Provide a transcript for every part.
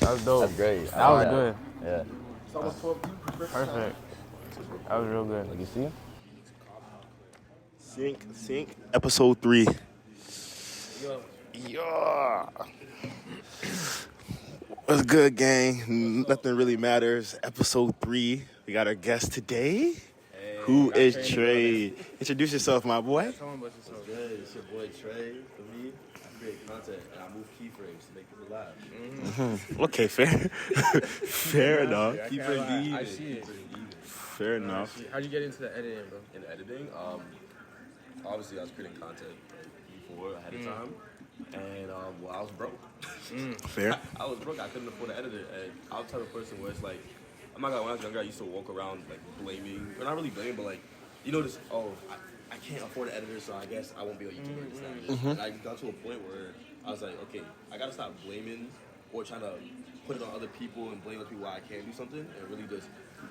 That was dope. That's great. That was good. Yeah. It's almost 12. Perfect. That was real good. Like you see? Sync. Episode 3. Yeah. What's good, gang? Nothing really matters. Episode 3. We got our guest today. Hey, Who is Trey? Introduce yourself, my boy. Tell me about yourself. Good. It's your boy Trey. For me, I create content and I move keyframes to make people laugh. Okay, fair. Fair enough. Keyframe I see it. Fair enough. How'd you get into the editing, bro? In editing, obviously I was creating content before ahead of time, and I was broke. Fair. I was broke. I couldn't afford an editor, and I was the type of person where it's like, I'm not gonna. When I was younger, I used to walk around like blaming, or not really blaming, but like, you know, this. Oh, I can't afford an editor, so I guess I won't be a YouTuber. And I got to a point where I was like, okay, I gotta stop blaming or trying to put it on other people and blame other people why I can't do something, and really just,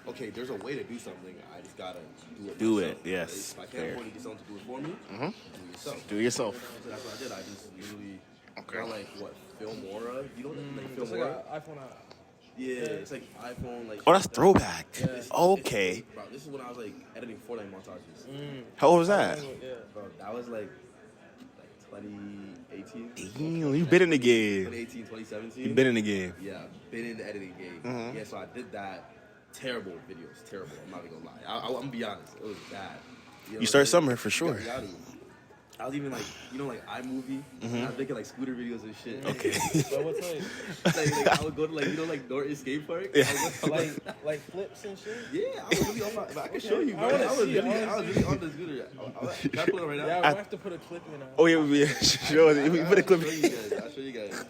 okay, there's a way to do something. I just gotta do it. Do myself. it, yes. If I Fair. can't afford to get someone to do it for me, do it yourself. Do it yourself. So that's what I did. I just usually, Okay. kind of like what Filmora. You know what like It's like Filmora? an iPhone app. Yeah, it's like iPhone. Like Oh, that's throwback. This- Okay. Bro, this is when I was like editing Fortnite montages. How old was that? Yeah. Bro, that was like 2018. Damn, you've been in the game. 2018, 2017. You've been in the game. Yeah, been in the editing game. Yeah, so I did that. Terrible videos, terrible. I'm not even gonna lie. I'm gonna be honest. It was bad. You start like, somewhere for sure. you gotta- I was even like, you know, like iMovie. I was making like scooter videos and shit. Okay. So what's like I would go to like, you know, like Norton Skate Park. Yeah. like flips and shit? Yeah, I was really on my. I can show you, bro. I wanna I was see it, really, I wanna I was really on the scooter. Can I pull it right now? Yeah, we have to put a clip in. Oh yeah, show us. We put a clip. I'll show you guys. I'll show you guys.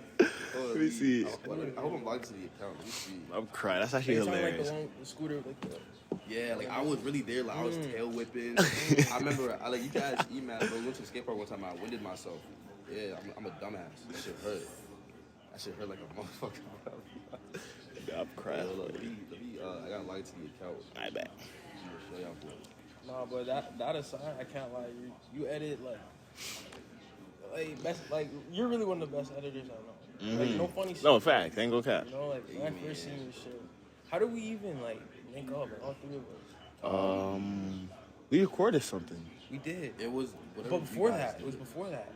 Let me see. I hope I'm logged to the account. Let me see. I'm crying. That's actually It's on like hilarious. the scooter, like the. Yeah, like I was really there. Like I was tail whipping. I remember, you guys emailed. Bro, we went to the skate park one time. I winded myself. Yeah, I'm a dumbass. That shit hurt. That shit hurt like a motherfucker. I'm crying. Hold on, let me, I gotta log into the account. I bet. Show y'all, bro. Nah, but that aside, I can't lie. You edit like you're really one of the best editors I know. Like no funny shit. No, fact. Ain't go cap. You know, like when I first seen your shit, how do we even like link up? Like, all three of us. We recorded something. We did. It was. But before that, it was before that.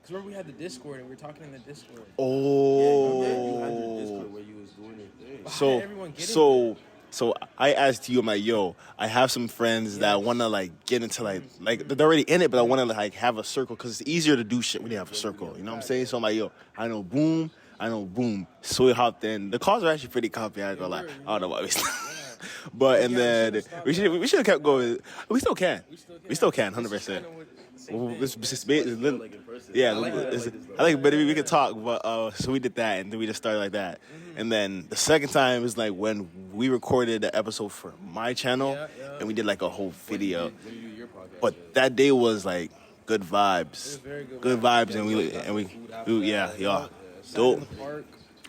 Cause remember we had the Discord and we were talking in the Discord. Oh. Yeah, you had your Discord where you was doing your thing. But how did everyone get in there? So I asked you, I'm like, yo, I have some friends that want to like get into like they're already in it, but I want to like have a circle because it's easier to do shit when you have a circle. You know what I'm saying? So I'm like, yo, I know Boom. So we hopped in. The calls are actually pretty comfy. I ain't gonna lie. I don't know why we but and then we should have kept going. We still can. 100%. Yeah, I like, but we could talk, but so we did that, and then we just started like that, and then the second time is like when we recorded the episode for my channel, and we did like a whole video, but that day was like good vibes, and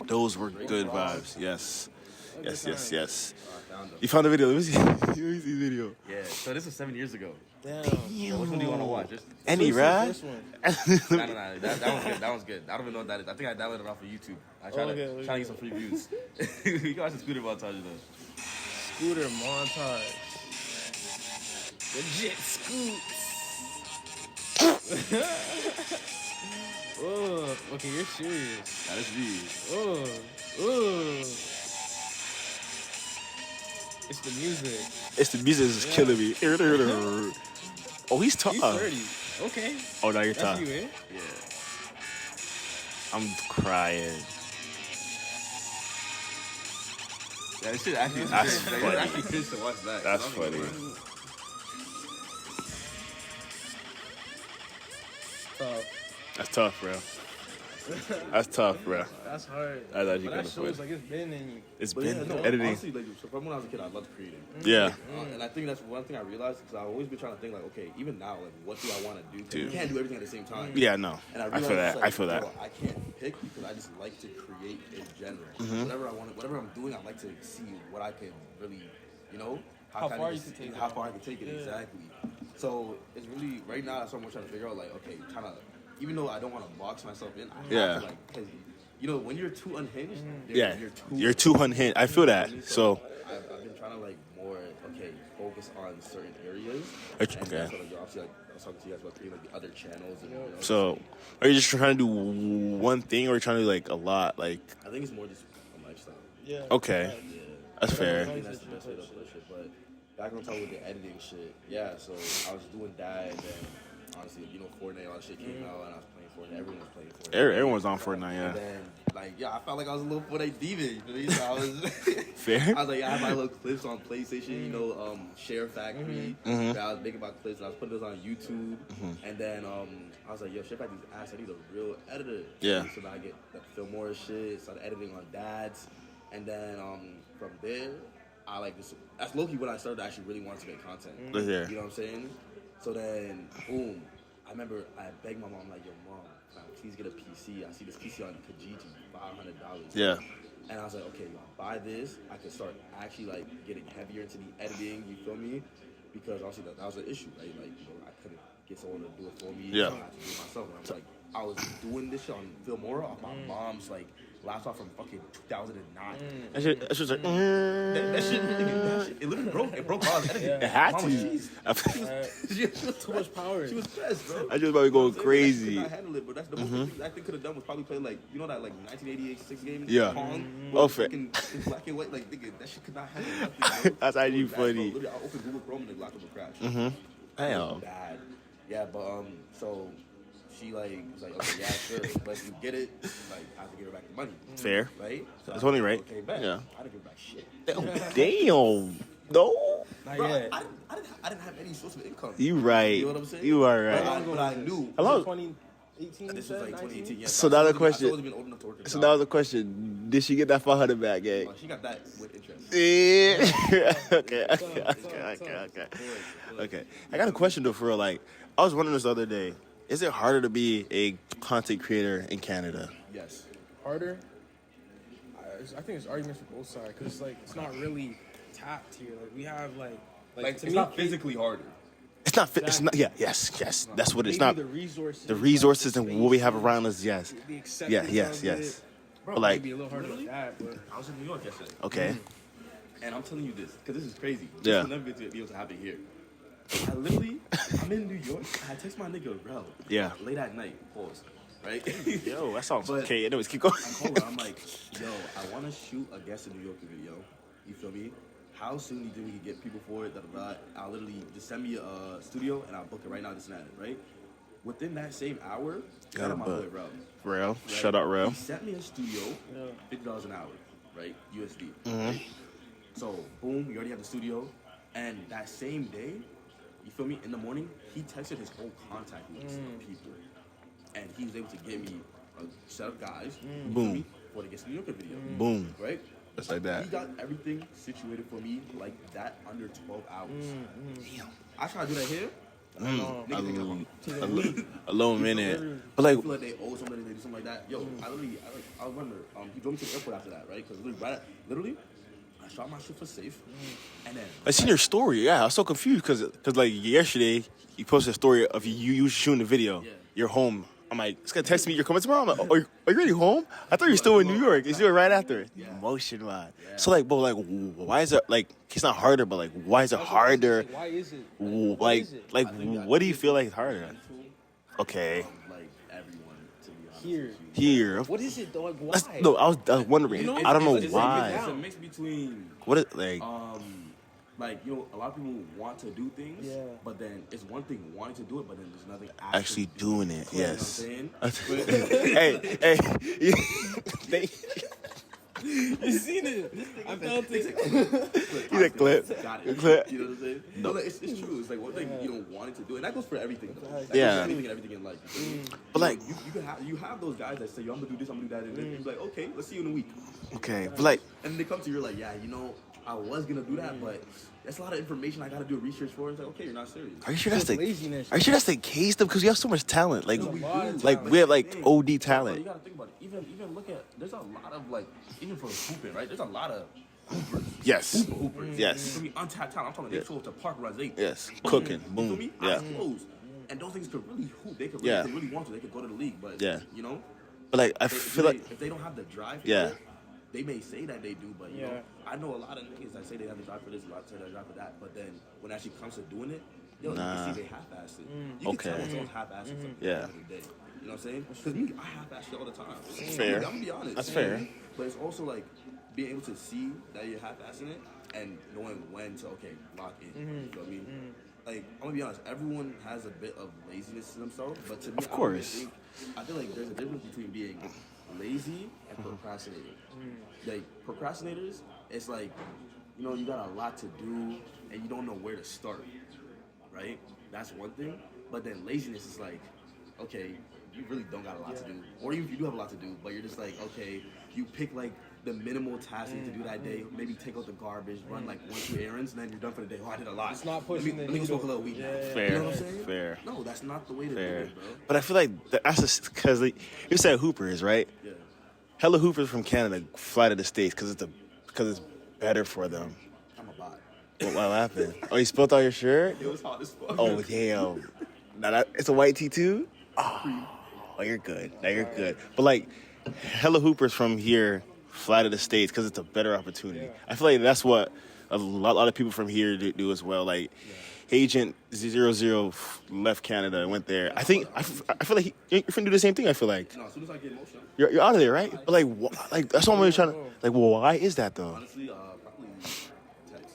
those were good vibes, yes. You found the video? Let me see the video. Yeah, so this was 7 years ago. Damn. Which one do you want to watch? Any, right? First one. No. That one's good. That one's good. I don't even know what that is. I think I downloaded it off of YouTube. I try to get some free views. You can watch the scooter montage though. Scooter montage. Legit scoots. Oh, okay, you're serious. That is me. Oh. It's the music. It's the music is killing me. Oh, he's tough. You 30. Okay. Oh, no, you're That's tough. you, eh? Yeah. I'm crying. Yeah, this shit actually is That's cringe. funny. It's actually cringe to watch that. That's funny. That's tough, bro. That's tough, bro. That's hard. That's actually But kind that of shows funny. like it's been in you. It's But been yeah, no, editing. honestly, like, so from when I was a kid, I loved creating. Yeah. And I think that's one thing I realized because I've always been trying to think like, okay, even now, like, what do I want to do? 'Cause you can't do everything at the same time. Yeah, no. And I I realized feel that. it's like, I feel that. bro, I can't pick because I just like to create in general. Whatever I'm doing, I like to see what I can really, you know, How far you can take it. How far I can take it, Yeah. exactly. So it's really right now. That's what I'm trying to figure out. Like, okay, kind of, even though I don't want to box myself in, I have Yeah. to like, 'cause you know, when you're too unhinged, Yeah, you're too unhinged. I feel that. So I've been trying to like more focus on certain areas. Okay. And that's what, like, obviously, like, I was talking to you guys about creating like the other channels. And, so are you just trying to do one thing, or are you trying to do like a lot? Like I think it's more just a lifestyle. Yeah. okay, Yeah. that's I fair. think that's the best way to push it. But back on top with the editing shit, yeah. So I was doing that, and then honestly, you know, Fortnite, all that shit came out, and I was playing Fortnite. Everyone was playing Fortnite. Everyone's on Fortnite, yeah. And then, like, yeah, I felt like I was a little Fortnite demon. You know, so I was Fair. I was like, I had my little clips on PlayStation, you know, Share Factory. I was making my clips, and I was putting those on YouTube. And then I was like, yo, Share Factory's ass. I need a real editor. Yeah. So now I get the film more shit, started editing on dads. And then from there, I like this. That's low-key when I started to actually really want to make content. Yeah. You know what I'm saying? So then, boom. I remember I begged my mom, like, yo, mom, please get a PC. I see this PC on Kijiji, $500. Yeah. And I was like, okay, buy this. I could start actually like getting heavier into the editing. You feel me? Because obviously that was an issue, right? Like, you know, I couldn't get someone to do it for me. Yeah. So I had to do it myself. And I was like, I was doing this shit on Filmora on my mom's like laptop from fucking 2009. That shit was like. That shit, it literally broke. It broke while I was editing. It had Mom to. was cheese. Too much power. She was stressed, bro. I just about to go crazy. I could not handle it, but that's the most thing that thing could have done was probably play like, you know, that like 1988 6 game Yeah. Pong. Oh, fair. In black and white, like nigga, that shit could not handle nothing. That's actually It was bad, bro. funny. Literally, I opened Google Chrome and the laptop would crash. Damn. It was bad. Yeah, but so she like was like, okay, yeah, sure, but if you get it, like I have to give her back the money. Fair. Right? So That's I was only like, right. Okay, bet. Yeah. I didn't give her back shit. Damn. No. Not Bro, yet. I didn't have any source of income. You right. You know what I'm saying? You are right. But I knew. Hello. 2018. This was like 2018. Yeah, So now the question- I still wasn't even old enough to work a So job. that was the question. Did she get that 500 back, gang? She got that with interest. Yeah. Okay. Okay. I got a question though, for real. Like, I was wondering this the other day. Is it harder to be a content creator in Canada? Yes. Harder. I think it's arguments for both sides because it's like it's not really tapped here. Like we have like Like to it's me, not physically harder. It's not. It's not. Yeah. Yes. That's what it's maybe not. the resources. The resources like, and what we have space, around us. Yes. The acceptance Yeah. Yes. of Yes. it. Bro, But like, Maybe a little harder with that, but I was in New York yesterday, okay. and I'm telling you this because this is crazy. Yeah. This will never be able to happen here. I'm in New York. I text my nigga Rel. Yeah. Late at night. Pause. Right. Yo, that sounds But- okay. Anyways, keep going. I call her. I'm like, yo, I want to shoot a guest in New York video. You feel me? How soon do you think we can get people for it? I'll literally just send me a studio and I'll book it right now. This and that, right? Within that same hour, Got got a my book. boy Rel. Real. Right? Shut up, real. He sent me a studio, $50 an hour, right? USD. Mm-hmm. Right? So boom, we already have the studio, and that same day, you feel me? In the morning, he texted his whole contact list of people, and he was able to get me a set of guys. You feel Boom. me? For the Get New Yorker video. Boom. Right? Just like that. He got everything situated for me like that under 12 hours. Damn. I try to do that here. Niggas think I'm wrong. A little minute. But like, I feel like they owe somebody, they do something like that. Yo, I remember, he drove me to the airport after that, right? Because literally, I shot my shit for safe, and then I seen your story. Yeah, I was so confused because like yesterday you posted a story of you shooting the video. Yeah. You're home. I'm like, this guy texted me. You're coming tomorrow. I'm like, are you really home? I thought you were still in New York. Is you right after it? Yeah. Emotion, man. Yeah. So like, but like, why is it like? It's not harder, but like, why is it harder? Why is it? Like, I think what do you feel like is harder? mental, Okay, like everyone, to be honest. Here. with you. here. What is it though? Like why? No, I was wondering. You know, I don't know It's why. a mix between, What is like? like, you know, a lot of people want to do things, Yeah. but then it's one thing wanting to do it, but then there's nothing Actually doing it. You know Yes. what I'm saying? Hey. You seen it? I felt it. He's a clip. Got it. Clip. You know what I'm saying? No, like, it's true. It's like one thing, you know, wanting to do, and that goes for everything, though. That Yeah. goes for anything and everything in life. You feel me? But like, you have those guys that say, yo, I'm gonna do this, I'm gonna do that, and then you're like, okay, let's see you in a week. okay, but like, And then they come to you, you're like, yeah, you know, I was gonna do that, but that's a lot of information I gotta do research for. It's like, okay, you're not serious. are you sure that's the? laziness. Are you sure that's the case though? Because we have so much talent. Like, There's a lot of like talent. we have like OD Bro, talent. you gotta think about it. Even look at, there's a lot of like, even for hooping, right? There's a lot of hoopers. Yes. Hoopers. Yes. You feel me? Untapped talent. I'm talking, they Yeah. show up to park runs. They Yes. Cooking. You feel Boom. me? Yeah. Eyes closed. And those things could really hoop. They could really, Yeah. if they really want to, they could go to the league. But Yeah. you know, But like I feel like if they don't have the drive, for yeah. it, they may say that they do, but you Yeah. know, I know a lot of niggas that say they have the drive for this, a lot say they have the drive for that, but then when it actually comes to doing it, yo, you Nah. can see they half-assed it. You can tell when someone's half-assed it at the Yeah. end of the day. You know what I'm saying? Because me, I half-ass shit all the time. Fair. I'm gonna be honest. That's fair. But it's also like being able to see that you're half-assing it and knowing when to lock in. You know what I mean? Like I'm gonna be honest, everyone has a bit of laziness to themselves, but to me, Of course. I feel like there's a difference between being lazy and procrastinating. Like procrastinators, it's like you got a lot to do and you don't know where to start. Right? That's one thing. But then laziness is like, okay, you really don't got a lot to do. Or even if you do have a lot to do, but you're just like, okay, you pick like the minimal task to do that day. Maybe take out the garbage, run like 1-2 errands, and then you're done for the day. Oh, I did a lot. It's not pushing Let the me go smoke a needle. little weed now. Fair. You know what I'm saying? Fair. No, that's not the way to do Fair. it, bro. But I feel like that's just because you said Hoopers, right? Yeah. Hella Hoopers from Canada fly to the States because it's better for them. I'm a bot. What happened? Oh, you spilled out your shirt? It was hot as fuck. Oh damn! Now it's a white tee too. Oh, you're good. Now you're good. But like, hella Hoopers from here fly to the States because it's a better opportunity. Yeah. I feel like that's what a lot of people from here do as well. Like, Agent 00 left Canada and went there. I feel like you're finna do the same thing. I feel like No, as soon as I get emotional, you're out of there, right? But like that's what I'm really trying to like. Well, why is that though? honestly, probably Texas.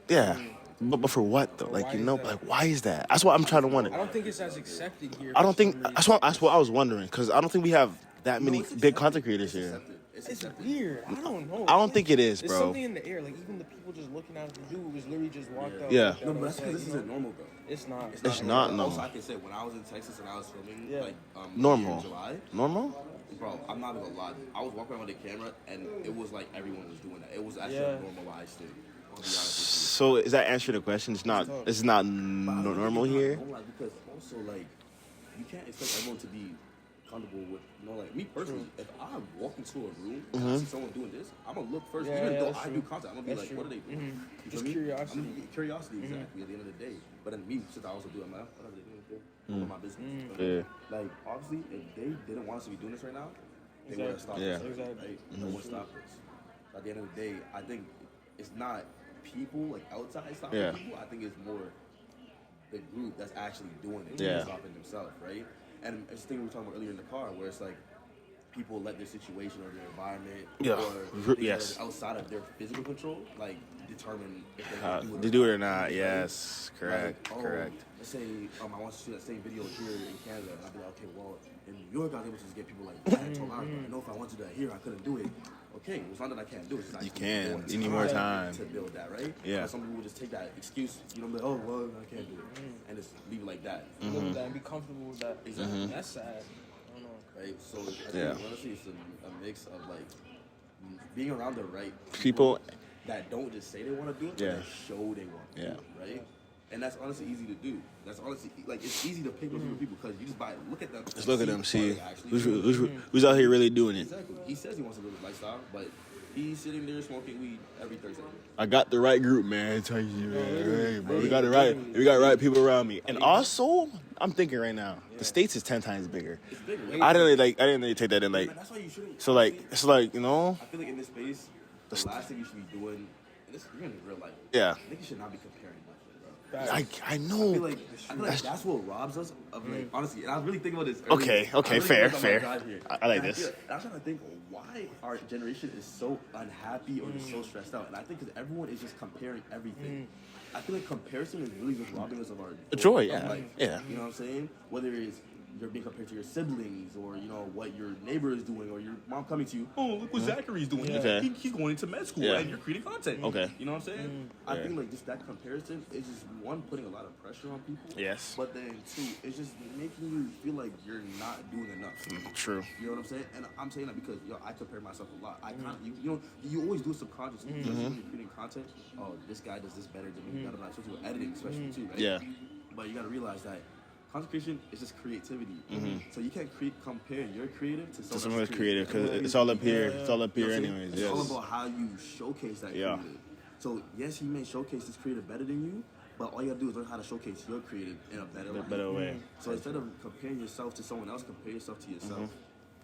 Yeah. But for what though? Like Why you is know, that? like why is that? That's what I'm trying to I wonder. don't think it's as accepted here. I don't for think some that's reason. what I was wondering because I don't think we have that many No, it's big accepted. content creators It's here. accepted. It's It's accepted. weird. I don't know. I don't think it is, There's bro. something in the air. Like even the people just looking at the dude was literally just walked out. Yeah. like that. No, but I that's was because like, this isn't normal, bro. It's not. It's not normal. Also, I can say when I was in Texas and I was filming, Yeah. like Normal. in July, Normal? bro, I'm not even gonna lie. I was walking around with a camera and it was like everyone was doing that. It was actually Yeah. a normalized thing. I'll be honest with So is that answer the question? It's not. It's not you. But I don't think normal it's not here. normal, because also like you can't expect everyone to be comfortable with like me personally. If I walk into a room and I see someone doing this, I'm gonna look first. Yeah, Even yeah, though that's I true. do content, I'm gonna be That's like, true. what are they doing? You Just feel me? curiosity. I'm gonna get curiosity exactly at the end of the day. But then me, since I also do, I'm like, what are they doing here? What my business? Yeah. Like obviously, if they didn't want us to be doing this right now, they would have stopped Yeah. us. Exactly. Right? They would have stopped us. At the end of the day, I think it's not people like outside stopping Yeah. people. I think it's more the group that's actually doing it, Yeah. stopping themselves, right? And it's the thing we were talking about earlier in the car, where it's like people let their situation or their environment Yeah. or things Yes. that are outside of their physical control, like determine if they They can do it or not. Yes. Like, Correct. oh, Correct. Let's say I want to shoot that same video here in Canada, and I'd be like, okay, well, in New York, I was able to just get people like 10, 12 hours. But I know if I wanted to do that here, I couldn't do it. Okay, well, it's not that I can't do it. It's just You I can. need You need more time. to build that, right? Yeah. But some people would just take that excuse, be like, oh, well, I can't do it, and just leave it like that. Live with that and be comfortable with that. Exactly. That's sad. I don't know. Right? So I think Yeah. honestly, it's a mix of like being around the right People- that don't just say they want to do it, Yeah. but that show they want to do Yeah. it, right? And that's honestly easy to do. That's honestly like it's easy to pick those group of people because you just look at them. Just look at them. what See they actually do. who's out here really doing it. Exactly. He says he wants to live his lifestyle, but he's sitting there smoking weed every Thursday. I got the right group, man. I tell you, man. Hey, bro, we got the right. We got the right people around me. And also, I'm thinking right now, the States is 10 times bigger. It's bigger. I didn't really take that in. Like, Man, that's why you shouldn't. so like honestly, it's like you know, I feel like in this space, the last thing you should be doing, and this you're in real life. Yeah. Niggas should not be comparing nothing, bro. I I feel know. like that's what robs us of like honestly. And I was really thinking about this. Okay, earlier. okay, I really fair, was on my fair. drive here. I like And this. I was trying to think why our generation is so unhappy or just so stressed out, and I think because everyone is just comparing everything. I feel like comparison is really just robbing us of our Joy, of yeah, life. yeah. You know what I'm saying? Whether it's you're being compared to your siblings, or you know what your neighbor is doing, or your mom coming to you. Oh, look what Zachary's doing. Okay. He's going into med school, Yeah. and you're creating content. Okay. You know what I'm saying? I Yeah. think like just that comparison is just one putting a lot of pressure on people. Yes. But then two, it's just making you feel like you're not doing enough. True. You know what I'm saying? And I'm saying that because I compare myself a lot. I kind of you always do it subconsciously because when you're creating content. Oh, this guy does this better than me. Especially with editing, especially too, right? Yeah. But you got to realize that content creation is just creativity. So you can't compare your creative to So someone someone's else's creative because it's all up here. It's all up You here, know what I'm saying? anyways. It's all Yes. about how you showcase that Yeah. creative. So yes, he may showcase this creative better than you, but all you gotta do is learn how to showcase your creative in a better way. Better way. So instead of comparing yourself to someone else, compare yourself to yourself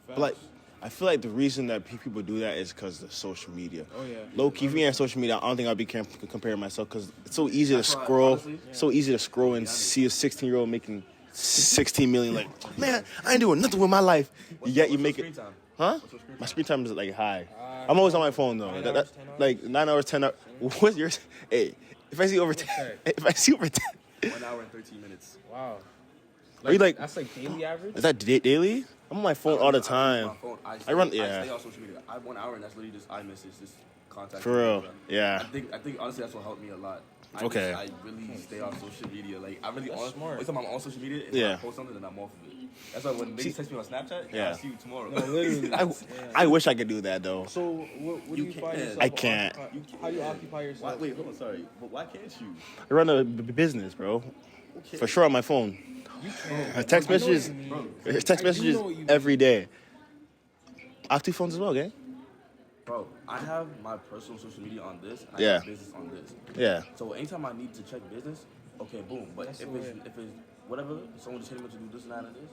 But like, I feel like the reason that people do that is because of social media. Oh yeah. Low key, if you ain't on social media, I don't think I'd be comparing myself because it's so easy to scroll. honestly, So easy to scroll and see a 16-year-old making 16 million. Like, man, I ain't doing nothing with my life. Yet you make it. Screen time? Huh? What's your screen My time? screen time is like high. I'm always on my phone though. 9 That- hours, that- 10 hours? like 9 hours, 10 hours. What's yours? Hey, if I see over 10, Okay. if I see over 10, 1 hour and 13 minutes. Wow. are you like? That's like daily average. Is that daily? I'm on my phone all the time. My phone, I run- I yeah. stay on social media. I have 1 hour and that's literally just iMessage, just contact. For real, people. yeah. I think honestly that's what helped me a lot. Okay. I really stay on social media. Like I really That's smart. every time I'm on social media, if Yeah. I post something, then I'm off of it. That's why when niggas text me on Snapchat, Yeah. I'll see you tomorrow. No, literally. I wish I could do that though. So what do You you find can't. yourself? I can't. How do you occupy yourself? Wait, hold on, sorry, but why can't you? I run a business, bro. Okay. For sure on my phone. You can. Text I know what messages, you mean. Bro. text I do messages know what you mean. every day. Octave phones as well, gang. Bro, I have my personal social media on this, and I Yeah. have business on this. Yeah. So anytime I need to check business, okay, boom. But That's if the it's way. whatever, someone just hitting me to do this and that and this,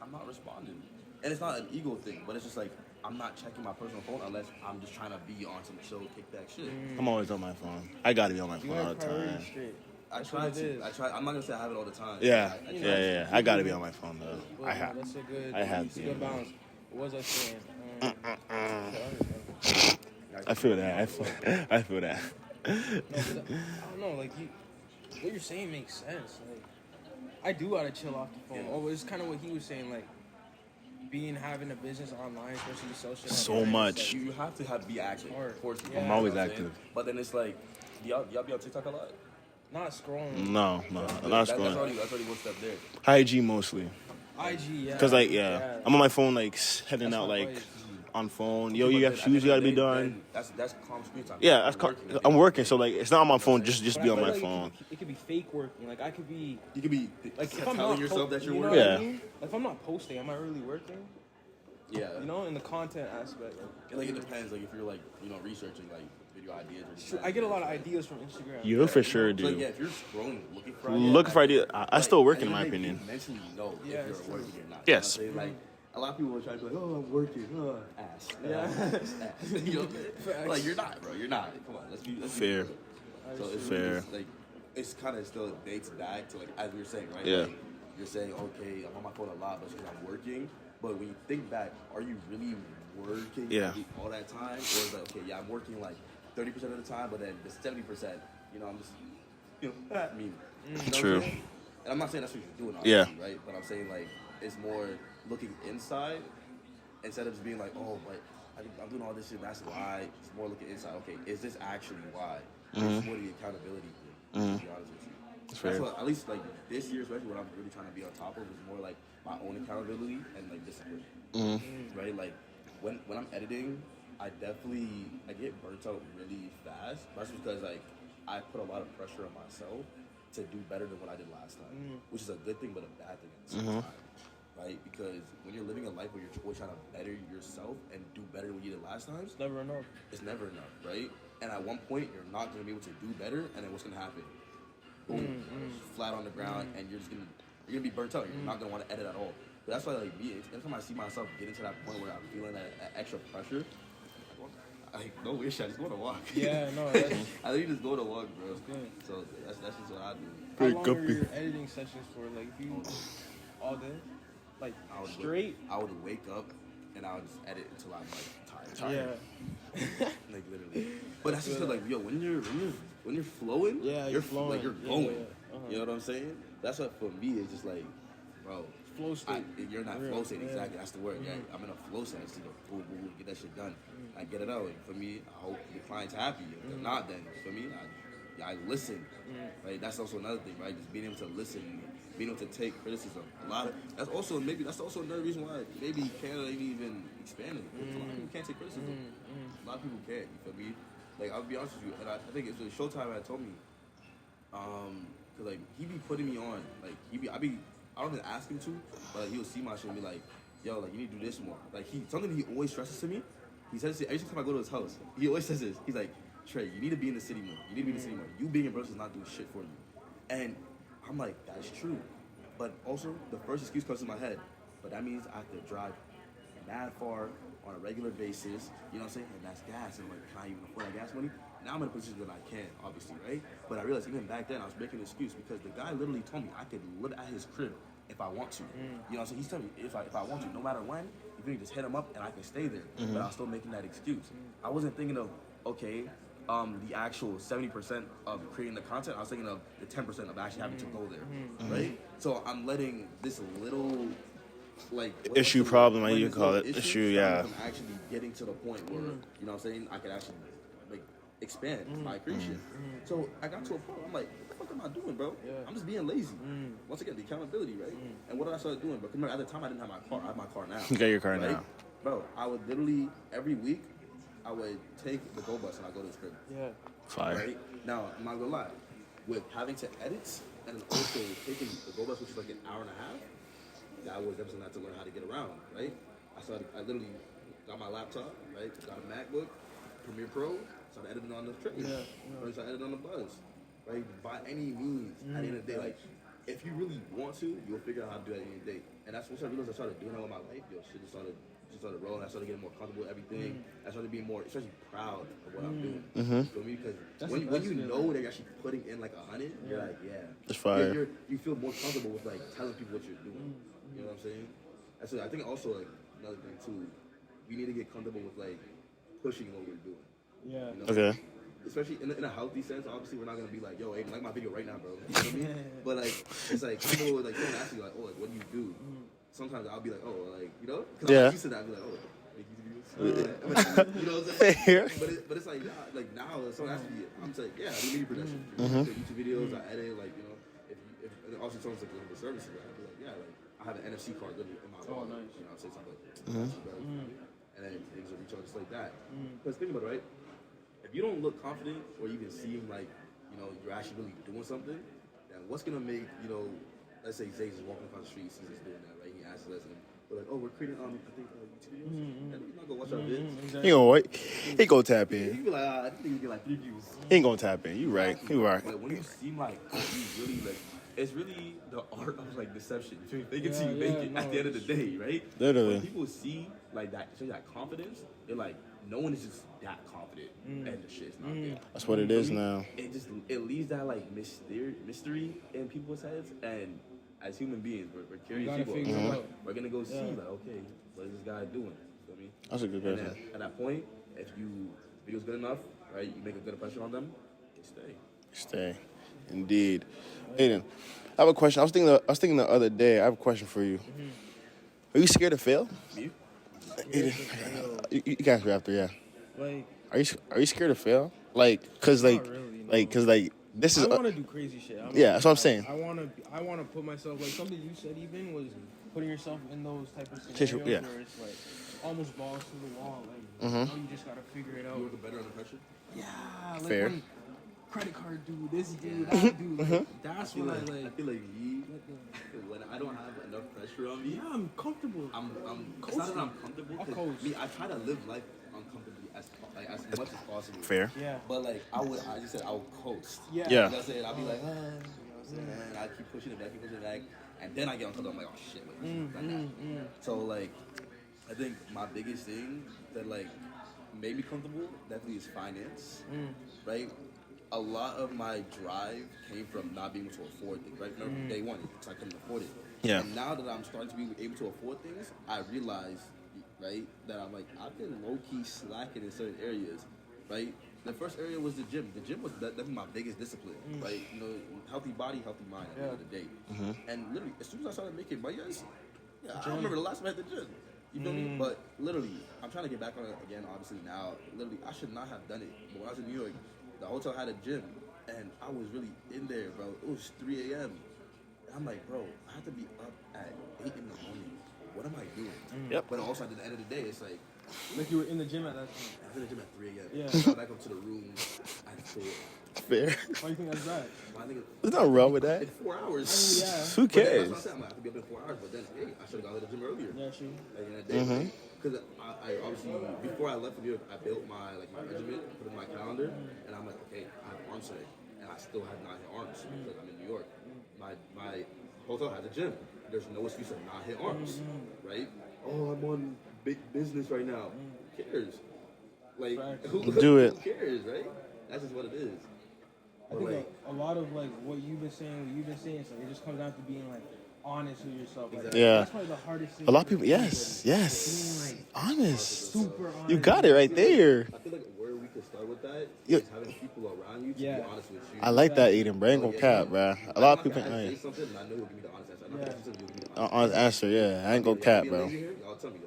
I'm not responding. And it's not an ego thing, but it's just like I'm not checking my personal phone unless I'm just trying to be on some chill kickback shit. I'm always on my phone. I gotta be on my You phone all have the time. priorities straight. I That's try what it to. is. I try. I'm not gonna say I have it all the time. Yeah. I Yeah, try yeah, to. yeah. I gotta be on my phone though. Well, I have. That's a good. I have It's a to, good yeah. balance. What was I saying? I feel that. I feel that. No, but I don't know. Like what you're saying makes sense. Like I do gotta chill off the phone. Yeah. Oh, it's kind of what he was saying. Like having a business online, especially social. So online, much. it's like, You have to be active. Hard. Of course. Yeah. I'm always You know what active. saying? But then it's like, y'all be on TikTok a lot. not scrolling. No, not That's scrolling. already one step there. IG mostly. IG, yeah. Cause like I'm on my phone like heading That's out my like vibe. on phone. Yo, you But got then at shoes the you end gotta of be the day, done. then That's calm screen time. Yeah, You're I'm working, so like it's not on my phone. Just But be I on feel my like phone. It could be fake working. Like I could be You could be like if I'm telling not yourself that you're you know working. what I Yeah. mean? Like, if I'm not posting, am I really working? Yeah. You know, in the content aspect. Like it depends. Like if you're like researching like video ideas. Or I get a lot of ideas from Instagram. You for sure So do. yeah, if you're scrolling looking for Looking for ideas. I still work in and my you opinion. mentally know Yeah, if it's you're true. working or not. Yes. You know what I'm saying? Like a lot of people will try to be like, oh, I'm working. Ass. Yeah. Ass. You know what I'm saying? Facts. Like you're not, bro. You're not. Come on. Let's be Fair. real. So it's Fair. Just, like it's kind of still dates back to like as we were saying, right? Yeah. Like, you're saying, okay, I'm on my phone a lot, but it's because I'm working. But when you think back, are you really working Yeah. all that time? Or is it, okay, yeah, I'm working like 30% of the time, but then the 70%, I'm just, I mean, you know what I'm True. saying? And I'm not saying that's what you're doing, Yeah. obviously, right? But I'm saying like it's more looking inside instead of just being like, oh, but I'm doing all this shit. That's why. It's more looking inside. Okay, is this actually why? It's more the accountability thing. To be honest with you. That's fair. what, at least like this year, especially what I'm really trying to be on top of is more like my own accountability and like discipline. Right? Like when I'm editing, I get burnt out really fast. That's because like I put a lot of pressure on myself to do better than what I did last time, which is a good thing but a bad thing at the same time. Right? Because when you're living a life where you're always trying to better yourself and do better than what you did last time, It's never enough. it's never enough, right? And at one point, you're not going to be able to do better, and then what's going to happen? Boom, flat on the ground, and you're gonna be burnt out. You're not going to want to edit at all. But that's why, like me, every time I see myself getting to that point where I'm feeling that extra pressure, no wish, I just go to walk. Yeah, no, that's I think just go to walk, bro. good. So that's just what I do. How Pretty long guppy. are your editing sessions for? Like if you all day, like I would straight. I would wake up and I would just edit until I'm like tired. Yeah. Like literally. But that's just 'cause, like, yo, when you're flowing, Yeah, you're flowing. like you're Yeah, going. yeah. You know what I'm saying? That's what for me it's just like, bro, Flow state. you're not Real, flow state, yeah. exactly. That's the word. Yeah, I'm in a flow state. I just need to boom, boom, boom, get that shit done. I get it out. And for me, I hope the client's happy. If they're not, then for me, I listen. Right? That's also another thing, right? Just being able to listen, being able to take criticism. That's also another reason why maybe Canada ain't even expanding. A lot of people can't take criticism. A lot of people can't. You feel me? Like I'll be honest with you, and I think it's Showtime had told me, cause like he be putting me on, like I don't even ask him to, but he'll see my shit and be like, yo, like you need to do this more. Like something he always stresses to me. He says it every time I go to his house. He always says this. He's like, Trey, you need to be in the city more. You need to be in the city more. You being in Brussels is not doing shit for you. And I'm like, that's true. But also, the first excuse comes to my head. But that means I have to drive mad far on a regular basis. You know what I'm saying? And that's gas. And I'm like, can I even afford that gas money? Now I'm in a position that I can, obviously, right? But I realized even back then I was making an excuse because the guy literally told me I could live at his crib if I want to. You know what I'm saying? He's telling me if I want to, no matter when, you can just hit him up and I can stay there. But I was still making that excuse. I wasn't thinking of, okay, the actual 70% of creating the content. I was thinking of the 10% of actually having to go there, right? So I'm letting this little like Issue, problem, how you call it, issue, yeah. From actually getting to the point where you know what I'm saying I could actually like expand my creation. So I got to a point where I'm like, what the fuck am I doing, bro? I'm just being lazy. Once again, the accountability, right? And what did I start doing? But remember, at the time I didn't have my car. I have my car now. You got your car right? now. Bro, I would literally every week I would take the go bus and I go to his crib. Yeah. Fire. Right? Now, I'm not gonna lie, with having to edit and also taking the go bus, which is like an hour and a half, that was definitely not to learn how to get around, right? I literally got my laptop, right? Got a MacBook, Premiere Pro, started editing on the train. Right? Started editing on the bus, right? By any means, at the end of the day, like, if you really want to, you'll figure out how to do it at the end of the day. And that's once I realized I started doing that with my life, shit just started rolling. I started getting more comfortable with everything. I started being more, especially proud of what I'm doing. You feel me? Because when you know that you're actually putting in like 100, you're like, yeah. It's fire. You feel more comfortable with like telling people what you're doing. You know what I'm saying? That's it. I think also like another thing too, we need to get comfortable with like pushing what we're doing. Yeah. You know? Okay. Especially in a healthy sense. Obviously, we're not gonna be like, yo, hey, like my video right now, bro. You know what I mean? But like, it's like comfortable with like someone asking you like, oh, like what do you do? Sometimes I'll be like, oh, like you know, because I'm used to that. I'll be like, oh, make YouTube videos. You know what I'm saying? But it's like now, someone asks me, I'm just like, yeah, I do media production. I do YouTube videos, I edit, like you know, if and also someone's like looking for services, right? I'll be like, yeah, like I have an NFC card literally in my wallet. Nice. You know, I'll say something like, and then things will reach out just like that. Because think about it, right? If you don't look confident or even seem like, you know, you're actually really doing something, then what's gonna make, you know, let's say Zay's just walking across the street, sees us doing that, right? He asks us, and we're like, oh, we're creating, I think, YouTube videos. And he's not gonna watch our vids. He gonna wait. He gonna tap He'd in. be like, I think we get like 3 views. He ain't gonna tap in. You right. You right. But when you seem like, you really like, it's really the art of like deception. You feel me? Fake it till you make it at the end of the day, right? Literally. When people see like that, show that confidence, they're like, no one is just that confident, and the shit's not there. That's what it is now. It leaves that like mystery in people's heads, and as human beings, we're curious people. We're gonna go see like, okay, what is this guy doing? You feel me? That's a good And question. at that point, if video's good enough, right, you make a good impression on them, they stay. Stay. Indeed. Aiden, I have a question. I was thinking the other day. I have a question for you. Are you scared to fail? Me? Aiden, you can answer after, yeah. Like, Are you scared to fail? Like, cause like, not really, no. like, cause like, this is. I want to do crazy shit. Yeah, that's what I'm saying. I want to put myself, like something you said even was putting yourself in those type of Tissue, scenarios yeah. where it's like almost balls to the wall. Like, you know, you just gotta figure it out. You work better under pressure? Yeah, like Fair. when credit card dude, this dude, that dude. Like, that's when I I feel like me, when I don't have enough pressure on me, yeah, I'm comfortable. it's not that I'm comfortable. I'll 'Cause coast. me, I try to live life uncomfortably as much as possible. Fair. Yeah. But like I just said I would coast. Yeah. Yeah. You know what I'm saying? I'll be like, you know what I'm saying? And I keep pushing it back, and then I get uncomfortable. I'm like, oh shit, like, So like, I think my biggest thing that like made me comfortable definitely is finance, right? A lot of my drive came from not being able to afford things, right? Remember day one, because I couldn't afford it. Yeah. And now that I'm starting to be able to afford things, I realize, right, that I'm like, I've been low-key slacking in certain areas, right? The first area was the gym. The gym was definitely my biggest discipline, right? You know, healthy body, healthy mind at the end of the day. And literally, as soon as I started making money, I don't remember the last time I hit the gym. You feel me? But literally, I'm trying to get back on it again, obviously, now. Literally, I should not have done it. But when I was in New York, the hotel had a gym, and I was really in there, bro. It was 3 a.m. And I'm like, bro, I have to be up at 8 in the morning. What am I doing? Yep. But also, at the end of the day, it's like, you were in the gym at that time. I was in the gym at 3 a.m. Yeah. I got back up to the room at 4. Fair. Why do you think that's bad? Well, I think There's nothing wrong with that. it's 4 hours. Yeah. Who But then, cares? that's what I said. I'm like, I have to be up in 4 hours. But then, hey, I should have gone to the gym earlier. Yeah, true. Like in a day, because I obviously before I left New York, I built my regiment, put it in my calendar, and I'm like, okay, I have arms today, and I still have not hit arms because I'm in New York. My hotel has a gym. There's no excuse to not hit arms, right? Oh, I'm on big business right now. Who cares? Like, Facts. Do it. Who cares, right? That's just what it is. I think a lot of like what you've been saying, so it just comes down to being like honest with yourself. Like, Yeah. That's probably the hardest thing. A lot of people, for yes. Being like Honest. super honest. You got it right there. I feel like where we could start with that Yeah. is having people around you to be honest with you. I like that, Eden, bro. I ain't gonna cap, bro. A lot of people I ain't. say something and I know you'll give me the honest answer. I'm not gonna say something, you'll give me the Honest answer, yeah. I ain't gonna cap, being bro. lazy here, y'all tell me that.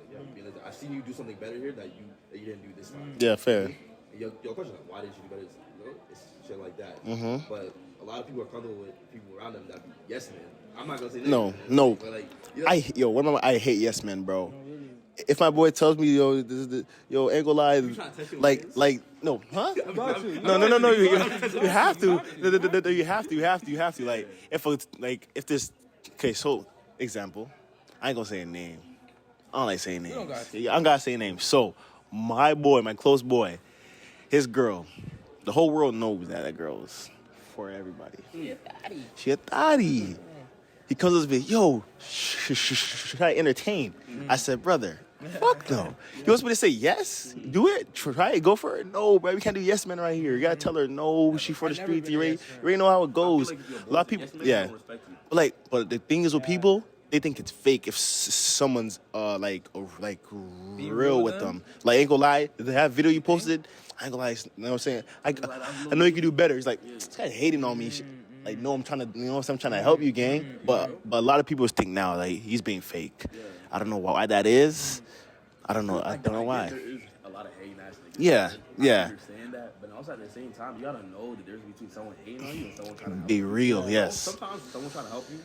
I seen you do something better here that you didn't do this time. Yeah, fair. And your question like, why didn't you do better? It's shit like that. But a lot of people are comfortable with people around them that be yes men. I'm not gonna say No, negative, no. But like, I hate yes men, bro. If my boy tells me, yo, this is ain't gonna lie, trying to test your like, ways? no, huh? you. No, you have to. No, you have to. Like, if this, okay, so, example, I ain't gonna say a name. I don't like saying names. don't got to. Yeah, I'm gonna say names. So, my boy, my close boy, his girl, the whole world knows that girl is for everybody. She a thotty. He comes to me, yo, should I entertain? I said, brother, fuck no. You want me to say yes? Do it. Try it. Go for it. No, bro, we can't do yes men right here. You gotta tell her no. She for the I've never streets. been You a already, yes man. you already know how it goes. like if you're A lot of people, yes man, I yeah. don't respect you. But the thing is with people, they think it's fake if someone's real with them. Like, ain't gonna lie, that video you posted, I ain't gonna lie, you know what I'm saying? I know you can do better. He's like, this guy hating on me. Like, no, I'm trying to, you know what I'm trying to help you, gang. But a lot of people think now, like, he's being fake. I don't know why that is. I don't know why. There is a lot of hating ass niggas. Yeah, yeah. I understand that, but also at the same time, you gotta know the difference between someone hating on you and someone trying to help Be you. real, yes. Sometimes someone trying to help you,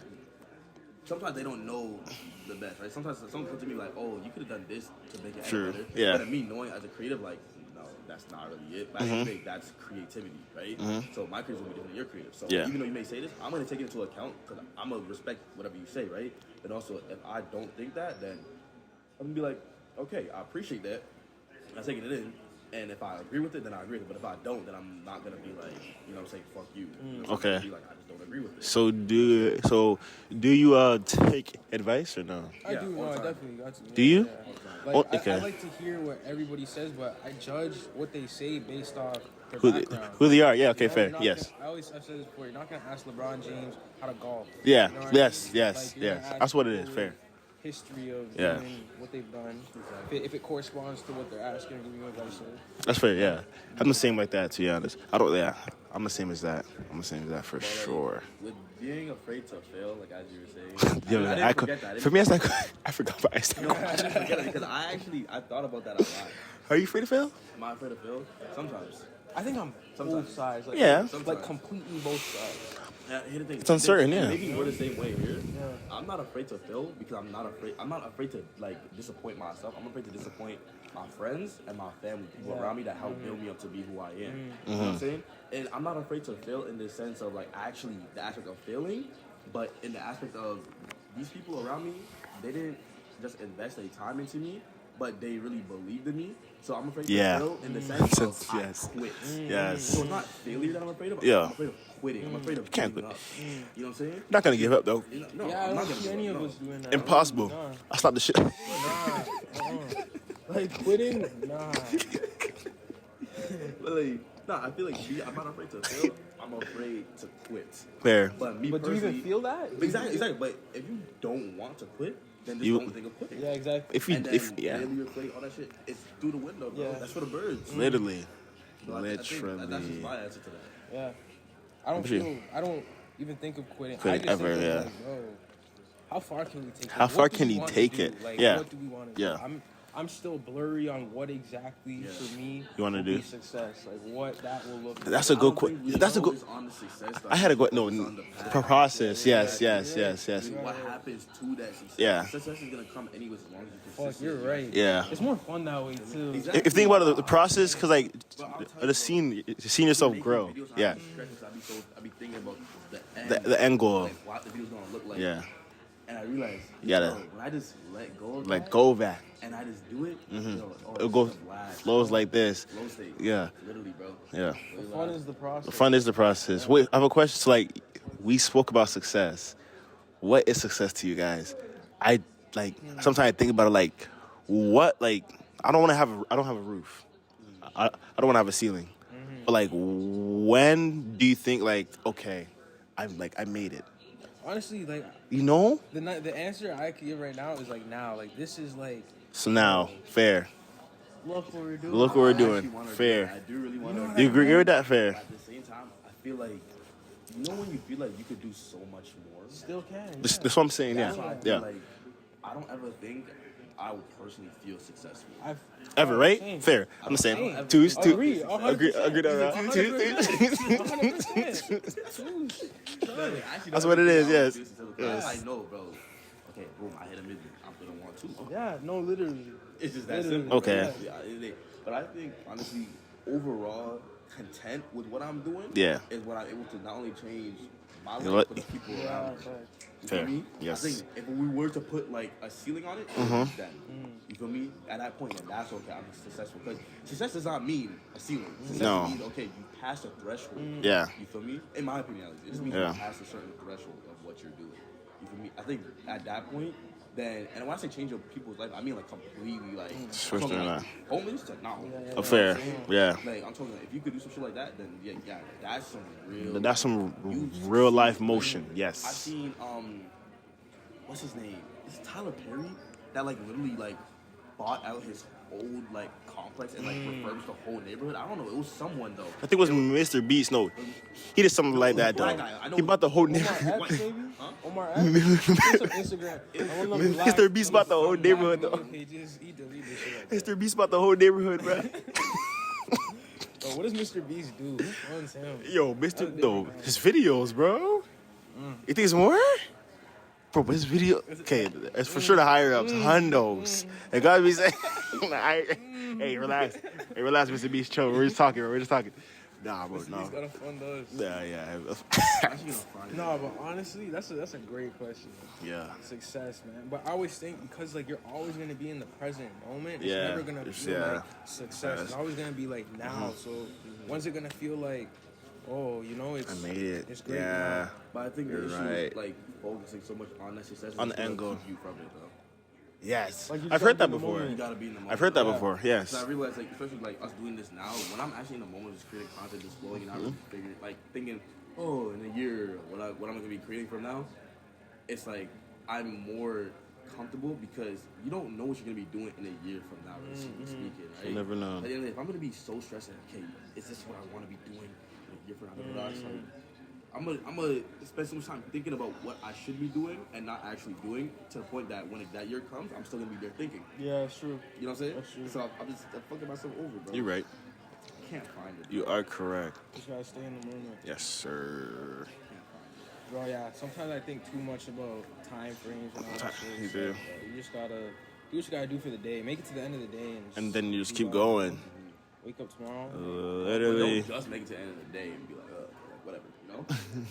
sometimes they don't know the best, right? Sometimes someone comes to me like, oh, you could have done this to make it True, better. yeah. But at me knowing as a creative, like, no, that's not really it. But I think that's creativity, right? So my creative will be different than your creative. So Yeah. even though you may say this, I'm gonna take it into account because I'm gonna respect whatever you say, right? And also, if I don't think that, then I'm gonna be like, okay, I appreciate that. I'm taking it in. And if I agree with it, then I agree with it. But if I don't, then I'm not gonna be like, you know what I'm saying, fuck you. You know, Okay. I'm gonna be like, I just don't agree with it. So do you take advice or no? I Yeah, do. all No, the I time. definitely got to. Do you? Like, Oh, okay. I like to hear what everybody says, but I judge what they say based off their Who background. they are? Yeah, okay, You know, fair. you're not Yes. gonna- I've said this before. You're not gonna ask LeBron James how to golf. Yeah. You know what Yes. I mean? Yes. Like, you're Yes. gonna ask That's what it is. people Fair. History of Yeah. doing what they've done. If it corresponds to what they're asking, give you advice. That's fair. Yeah. I'm the same like that. To be honest, I don't. Yeah. I'm the same as that. For sure. With being afraid to fail, like as you were saying, Yeah, I didn't forget that. for me, it's like I forgot about it. No, I didn't forget it because I thought about that a lot. Are you afraid to fail? Am I afraid to fail? Sometimes. I think I'm Sometimes. both sides. Like, Yeah. like completely both sides. Here's the thing. It's uncertain, yeah. Maybe we're the same way here. I'm not afraid to fail because I'm not afraid to like disappoint myself. I'm afraid to disappoint my friends and my family, people around me that help build me up to be who I am. You know what I'm saying? And I'm not afraid to fail in the sense of like actually the aspect of failing, but in the aspect of these people around me, they didn't just invest their time into me, but they really believed in me. So I'm afraid Yeah. to fail in the sense of Yes. I quit. Yes. So it's not failure that I'm afraid of. Yeah. I'm afraid of quitting. I'm afraid of Can't giving quit. up. You know what I'm saying? Not gonna give up though. No, Yeah, I I'm not don't gonna see give any up, of no. us doing that. Impossible. Nah. I stopped the shit. Like quitting? Nah. But like, I feel like I'm not afraid to fail. I'm afraid to quit. Fair. But me But do you personally, even feel that? exactly. But if you don't want to quit, then just You- don't think of quitting. Yeah, exactly. If you, And then yeah, failure, quit, all that shit, it's through the window, bro. Yeah. That's for the birds. literally, So I think that's just literally. my answer to that. Yeah. I don't even think of quitting. Quitting I just ever, think of, yeah. like, yo, how far can we take it? How far What do can we you wanna take do? it? Like, Yeah. what do we want to Yeah. do? I'm still blurry on what exactly for me You wanna will do? be success. Like what that will look like. That's a good question. That's a good. On the success I had a good focus on the path. process. Yes. What happens to that success? Yeah. Success is gonna come anyways as long as you Fuck, consistent. you're right. Yeah. It's more fun that way too. Exactly. If you think about it, the process, cause like seeing yourself Making grow. videos, Yeah. I be thinking about the end. The end goal. Like what the video's gonna look like. Yeah. And I realized, You gotta when I just let go of let that, go of that. and I just do it, It'll go flows like this. Flow state. Yeah. Literally, bro. Yeah. The fun is the process. The fun is the process. Wait, I have a question. So, like, we spoke about success. What is success to you guys? I like sometimes I think about it like, what, like, I don't have a roof. I don't want to have a ceiling. But like, when do you think like, okay, I made it? Honestly, like You know? the answer I could give right now is like now. Like this is like So now, fair. look what we're doing. Look what we're I actually doing. wanna agree. Fair. I do really want You know to. what You I agree mean? with that? But Fair. at the same time, I feel like, you know when you feel like you could do so much more? Still can. That's Yeah. what I'm saying. That's Yeah. why I feel Yeah. like I don't ever think I would personally feel successful. Ever, right? Same. Fair. I'm the same. Same. Two. Agree. Agree that. 100%. That's what it is, yes. Yes. I know, bro. Okay, boom, I hit a million. I'm gonna want two. Yeah, no, literally. It's just that Literally. simple. Okay. Yeah, but I think honestly, overall, content with what I'm doing. Yeah. Is what I'm able to not only change my You know life, what? but the people Yeah, around me. but You Fair. feel me? Yes. I think if we were to put like a ceiling on it, then you feel me? At that point, then that's okay. I'm successful because success does not mean a ceiling. Success No. means okay, you passed a threshold. Yeah. You feel me? In my opinion, it just means Yeah. you passed a certain threshold of what you're doing. You feel me? I think at that point, then, and when I say change your people's life, I mean like completely like Switch I'm talking their like life. homeless to not homeless. A fair. Yeah. Like I'm talking like if you could do some shit like that, then yeah, that's some real. That's some real life motion. I've Yes. seen what's his name? Is it Tyler Perry that like literally like bought out his old like complex and like refurbished the whole neighborhood? I don't know. It was someone though. I think it was Mr. Beast. No, he did something like that though. Black guy. I know He bought the whole Omar neighborhood. Epps, maybe? Huh? Omar Epps? It's on Instagram. I wanna look Mr. live. Beast bought the whole neighborhood though. Pages, he deleted this shit like that. Mr. Beast bought the whole neighborhood, bro. Bro, what does Mr. Beast do? Who funds him? Yo, Mr. No, his videos, bro. You think it's more? Bro, but his video, okay, it's for sure the higher ups, hundos. It gotta be saying, hey, relax. Hey, relax, Mr. Beast, chill. We're just talking, bro. We're just talking. Nah, bro, He's no. gotta fund us. Yeah. No, but honestly, that's a great question. Yeah. Success, man. But I always think because like you're always gonna be in the present moment, it's Yeah, never gonna it's- feel yeah. like success. It's always gonna be like now. So when's it gonna feel like, oh, you know, it's I made it. It's great. Yeah. now. But I think You're the issue right. is like focusing so much on that success On is the gonna end goal. keep you from it though. Yes. Like, you I've just heard gotta that be in the before. moment. You gotta be in the moment. I've heard that Yeah. before, So I yes. realize, like, especially like us doing this now, when I'm actually in the moment, just creating content, just flowing, and I really figure, like, thinking, oh, in a year, what I'm gonna be creating from now, it's like I'm more comfortable because you don't know what you're gonna be doing in a year from now, really speaking, right? You never know. Like, if I'm gonna be so stressed, like, okay, is this what I want to be doing in a year from now? It's like, I'm gonna spend so much time thinking about what I should be doing and not actually doing to the point that when that year comes, I'm still gonna be there thinking. Yeah, it's true. You know what I'm saying? That's true. So I'm fucking myself over, bro. You're right. I can't find it. You are correct. Just gotta stay in the moment. Yes, sir. Bro, yeah. Sometimes I think too much about time frames and all that shit. You So, do. bro, you just gotta do what you gotta do for the day. Make it to the end of the day, And then you just be keep like, going. Wake up tomorrow. But Literally. don't just make it to the end of the day and be like, whatever, you know?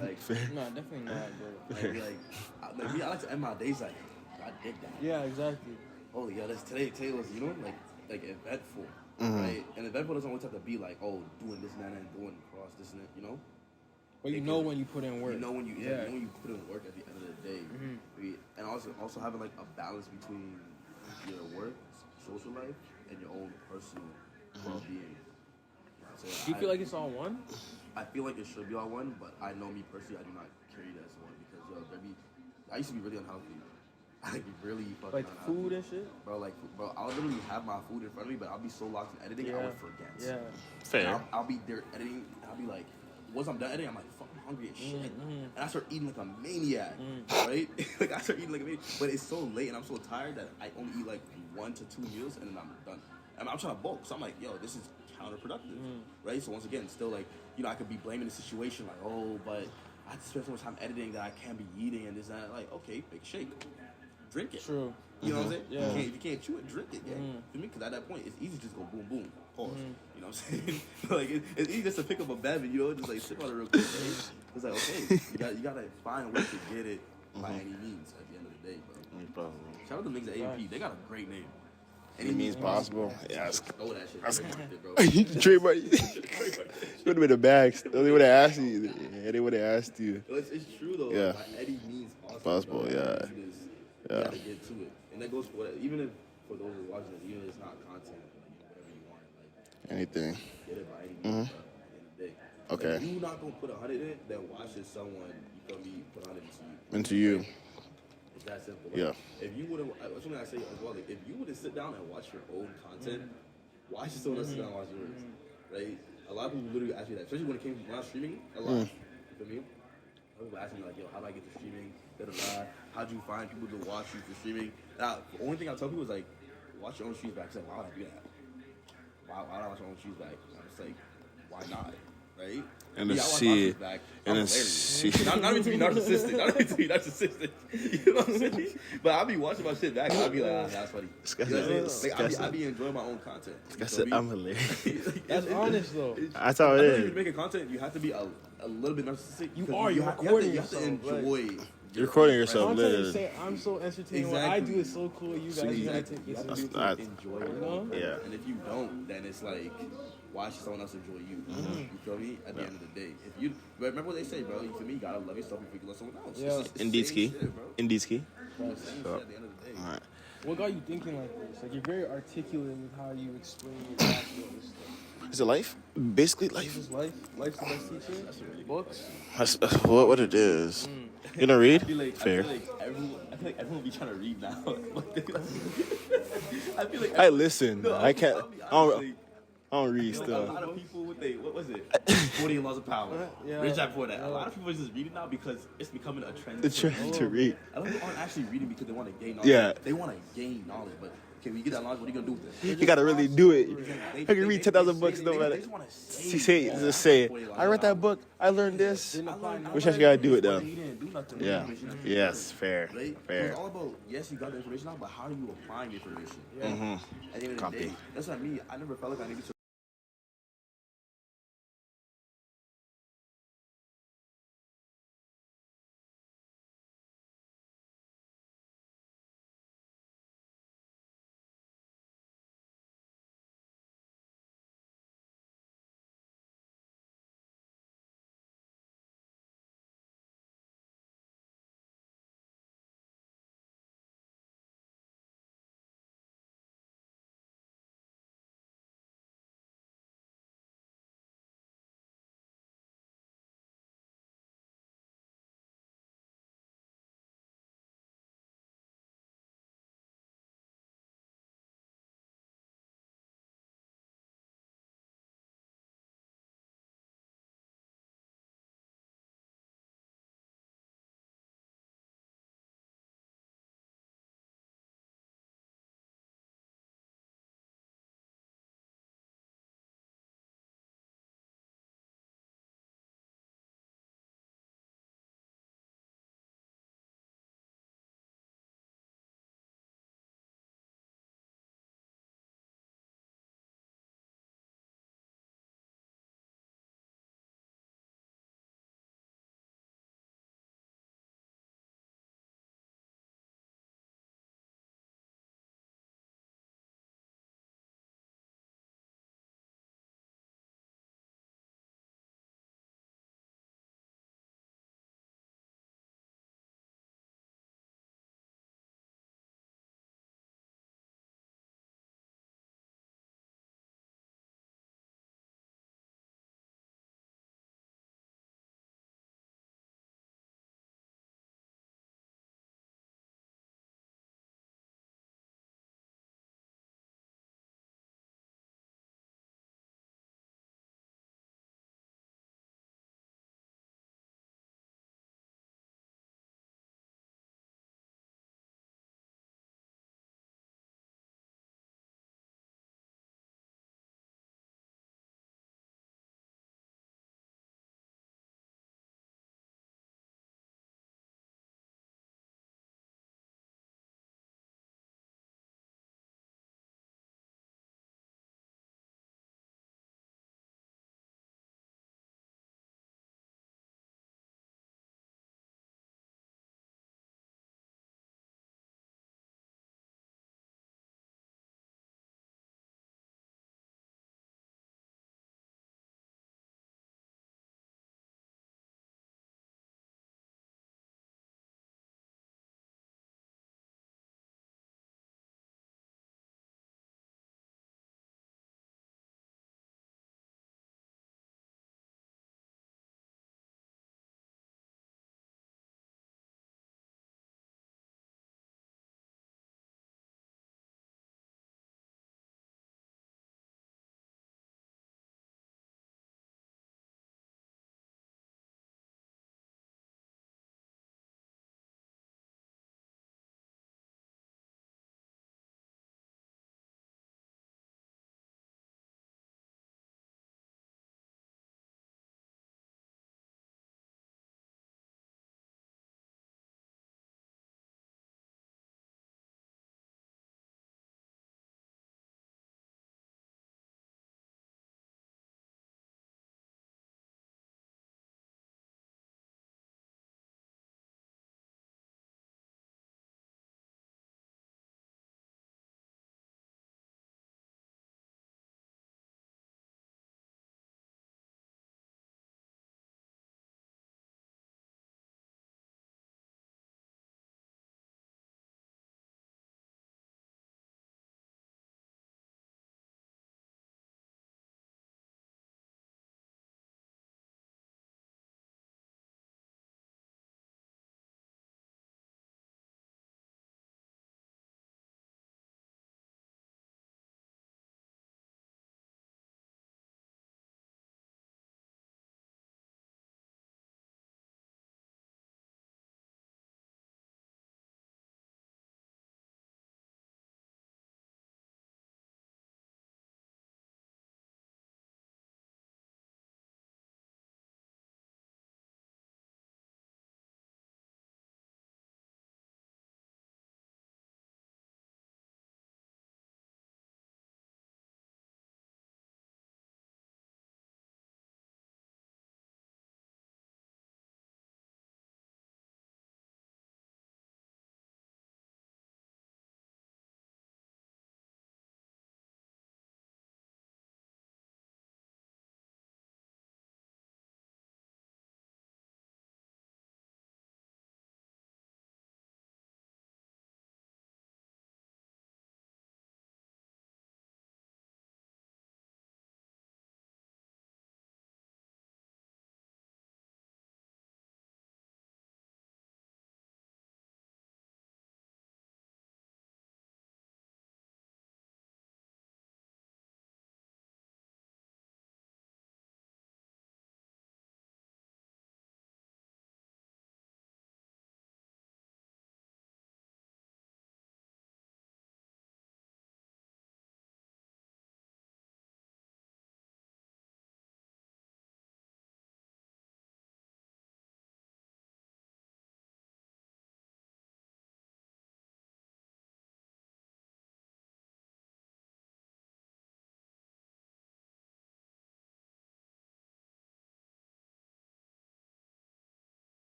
Like, No, definitely not, bro. I like to end my days like, I did that. Yeah, exactly. Holy yeah, today was, you know, like eventful, right? And eventful doesn't always have to be like, oh, doing this and that and going across this and that, you know? But you know when you put in work. You know when you, yeah. you know when you put in work at the end of the day, and also having like a balance between your work, social life, and your own personal well-being. So Do you feel like it's all one? I feel like it should be all one, but I know me personally, I do not carry it as one because I used to be really unhealthy. Like really fucking Like unhealthy. food and shit? Bro, I'll literally have my food in front of me, but I'll be so locked in editing, I would forget. Yeah. Fair. I'll be there editing, and I'll be like, once I'm done editing, I'm like, fucking hungry as shit. And I start eating like a maniac, right? Like, I start eating like a maniac. But it's so late, and I'm so tired that I only eat like 1 to 2 meals, and then I'm done. And I'm trying to bulk, so I'm like, yo, this is counterproductive, right? So once again, still like, you know, I could be blaming the situation, like, oh, but I have to spend so much time editing that I can't be eating and this and that. Like, okay, big shake. Drink it. True. You know what I'm saying? Yeah. If you can't chew it, drink it. Yeah. For me, because at that point, it's easy to just go boom, boom, pause. You know what I'm saying? Like, it's easy just to pick up a bevy, you know, just like sip on it real quick. It's like, okay, you gotta find a way to get it by any means at the end of the day, bro. Shout out to niggas at AP. They got a great name. Any means possible. Yeah. Oh, that shit. Trademarked it, bro. Trademark. You would have been a bag. They would have asked you. Yeah, they would have asked you. It's true though. Yeah. By any means possible. Possible, bro. yeah. You gotta get to it, and that goes for even if for those who watching this, even if it's not content, like, whatever you want, like Anything. get it by any means, bro, at the end of the day. Okay. If you not gonna put 100 in it, then why should someone you feel me put 100 into you? Into you. It's that simple. Yeah. If you would have, that's something I say as well. Like, if you would have sit down and watch your own content, why should someone else sit down and watch yours? Right? A lot of people literally ask me that, especially when it came when I was streaming. A lot. You feel me? People ask me like, yo, how do I get to streaming? How do you find people to watch you for streaming? Now, the only thing I tell people is like, watch your own streams back. It's like, why would I do that? Why would I watch my own streams back? I'm just like, why not? Right? And I to watch my see streams it. back. And I'm to hilarious. see. Not even to be narcissistic. Not even to be narcissistic. You know what I'm saying? But I'll be watching my shit back and I'll be like, that's funny. You know what I'm saying? Like, I be enjoying my own content. I said, I'm hilarious. That's honest though. That's how it I know is. you're making content, you have to be a little bit narcissistic. You because are, you're you have recording you have to yourself, like- enjoy. You're recording yourself, I'm trying to literally. say I'm so entertaining. What I do is so cool. You guys gotta take You this. have to serious. be able to enjoy your own Yeah. content. And if you don't, then it's like, why should someone else enjoy you? You feel me? At the end of the day, if you remember what they say, bro. You feel me? You gotta love yourself before you can love someone else. Yeah. It's the Indeed, same ski. shit, bro. Indeed, ski. It's the same shit at the end of the day. All right. What got you thinking like this? Like you're very articulate with how you explain your backstory and stuff. Is it life? Basically Is life. this life? Life's the best teacher. Books. That's what it is. You gonna read? I feel like Fair. everyone will be trying to read now. I feel like I listen. No, I can't. I'll I be don't read honest, a stuff. lot of people with what was it? 40 Laws of Power. Yeah. Rich Dad Poor Dad. A lot of people are just reading now because it's becoming a trend. The trend to read. A lot of people aren't actually reading because they want to gain knowledge. Yeah. They want to gain knowledge, but can we get that knowledge? What are you gonna do with it? You gotta really do it. They- I can read 10,000 books, no they matter. just wanna Just say it. I read that book. I learned this. Wish I gotta do it though. You didn't do nothing. Yeah. Yes. Fair. Right? Fair. It's all about, yes, you got the information out, but how are you applying the information? Yeah. At the end of the day, that's what I mean. I never felt like I needed to